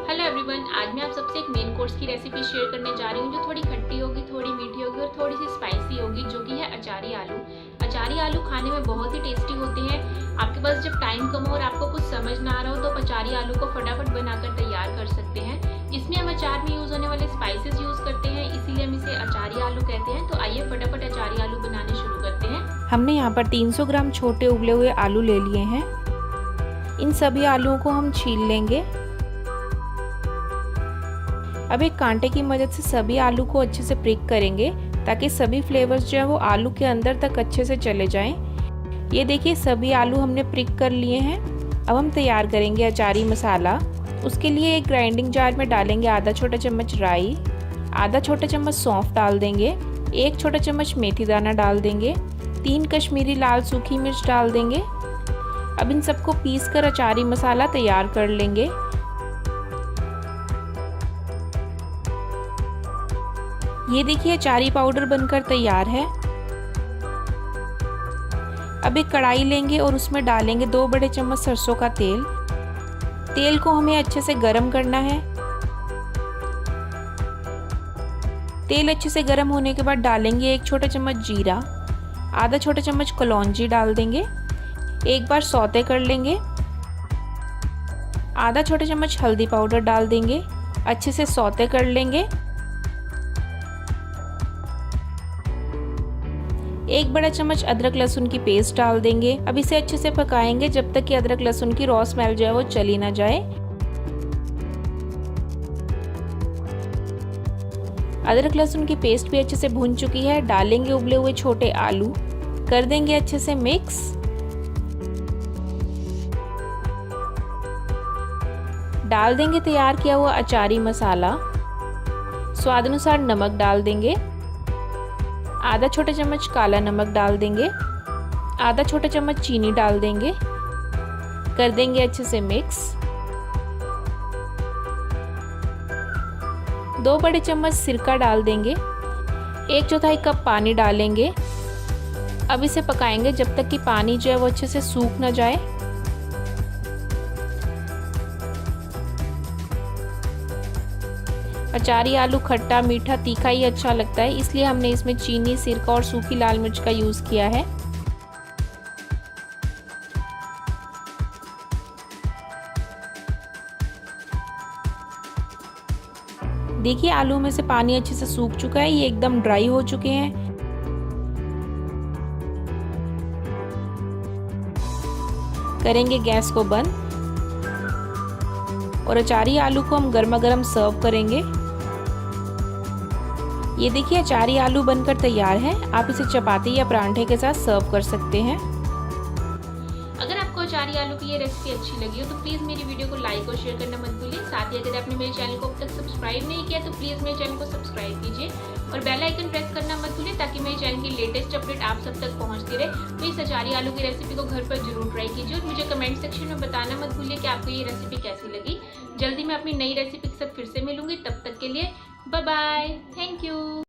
Hello everyone, आज मैं आप सबसे एक मेन कोर्स की रेसिपी शेयर करने जा रही हूँ जो थोड़ी खट्टी होगी, थोड़ी मीठी होगी और थोड़ी सी स्पाइसी होगी, जो कि है अचारी आलू। अचारी आलू खाने में बहुत ही टेस्टी होते हैं। आपके पास जब टाइम कम हो और आपको कुछ समझ ना आ रहा हो तो अचारी आलू को फटाफट बनाकर तैयार कर सकते हैं। इसमें हम अचार में यूज़ होने वाले स्पाइसेस यूज़ करते हैं, इसीलिए हम इसे अचारी आलू कहते हैं। तो आइए फटाफट अचारी आलू बनाने शुरू करते हैं। हमने यहाँ पर 300 ग्राम छोटे उबले हुए आलू ले लिए हैं। इन सभी आलूओं को हम छील लेंगे। अब एक कांटे की मदद से सभी आलू को अच्छे से प्रिक करेंगे ताकि सभी फ्लेवर्स जो है वो आलू के अंदर तक अच्छे से चले जाएं। ये देखिए सभी आलू हमने प्रिक कर लिए हैं। अब हम तैयार करेंगे अचारी मसाला। उसके लिए एक ग्राइंडिंग जार में डालेंगे आधा छोटा चम्मच राई, आधा छोटा चम्मच सौंफ डाल देंगे, 1 छोटा चम्मच मेथी दाना डाल देंगे, 3 कश्मीरी लाल सूखी मिर्च डाल देंगे। अब इन सबको पीस कर अचारी मसाला तैयार कर लेंगे। ये देखिए अचारी पाउडर बनकर तैयार है। अब एक कढ़ाई लेंगे और उसमें डालेंगे 2 बड़े चम्मच सरसों का तेल। तेल को हमें अच्छे से गरम करना है। तेल अच्छे से गरम होने के बाद डालेंगे 1 छोटा चम्मच जीरा, आधा छोटा चम्मच कलौंजी डाल देंगे। एक बार सौते कर लेंगे। आधा छोटा चम्मच हल्दी पाउडर डाल देंगे, अच्छे से सौते कर लेंगे। 1 बड़ा चम्मच अदरक लहसुन की पेस्ट डाल देंगे। अब इसे अच्छे से पकाएंगे जब तक कि अदरक लहसुन की रॉ स्मेल जो है वो चली ना जाए। अदरक लहसुन की पेस्ट भी अच्छे से भून चुकी है। डालेंगे उबले हुए छोटे आलू, कर देंगे अच्छे से मिक्स। डाल देंगे तैयार किया हुआ अचारी मसाला। स्वाद अनुसार नमक डाल देंगे, आधा छोटा चम्मच काला नमक डाल देंगे, आधा छोटा चम्मच चीनी डाल देंगे, कर देंगे अच्छे से मिक्स। 2 बड़े चम्मच सिरका डाल देंगे, 1/4 कप पानी डालेंगे। अब इसे पकाएंगे जब तक कि पानी जो है वो अच्छे से सूख ना जाए। अचारी आलू खट्टा मीठा तीखा ही अच्छा लगता है, इसलिए हमने इसमें चीनी, सिरका और सूखी लाल मिर्च का यूज़ किया है। देखिए आलू में से पानी अच्छे से सूख चुका है, ये एकदम ड्राई हो चुके हैं। करेंगे गैस को बंद और अचारी आलू को हम गर्मा गर्म सर्व करेंगे। ये देखिए अचारी आलू बनकर तैयार है। आप इसे चपाती या परांठे के साथ सर्व कर सकते हैं। अगर आपको अचारी आलू की ये रेसिपी अच्छी लगी हो तो प्लीज़ मेरी वीडियो को लाइक और शेयर करना मत भूलिए। साथ ही अगर आपने मेरे चैनल को अब तक सब्सक्राइब नहीं किया तो प्लीज़ मेरे चैनल को सब्सक्राइब कीजिए और बेल आइकन प्रेस करना मत भूलिए ताकि मेरे चैनल की लेटेस्ट अपडेट आप सब तक पहुंचती रहे। तो इस अचारी आलू की रेसिपी को घर पर जरूर ट्राई कीजिए और मुझे कमेंट सेक्शन में बताना मत भूलिए कि आपको ये रेसिपी कैसी लगी। जल्दी मैं अपनी नई रेसिपी के साथ फिर से मिलूंगी, तब तक के लिए बाय बाय, थैंक यू।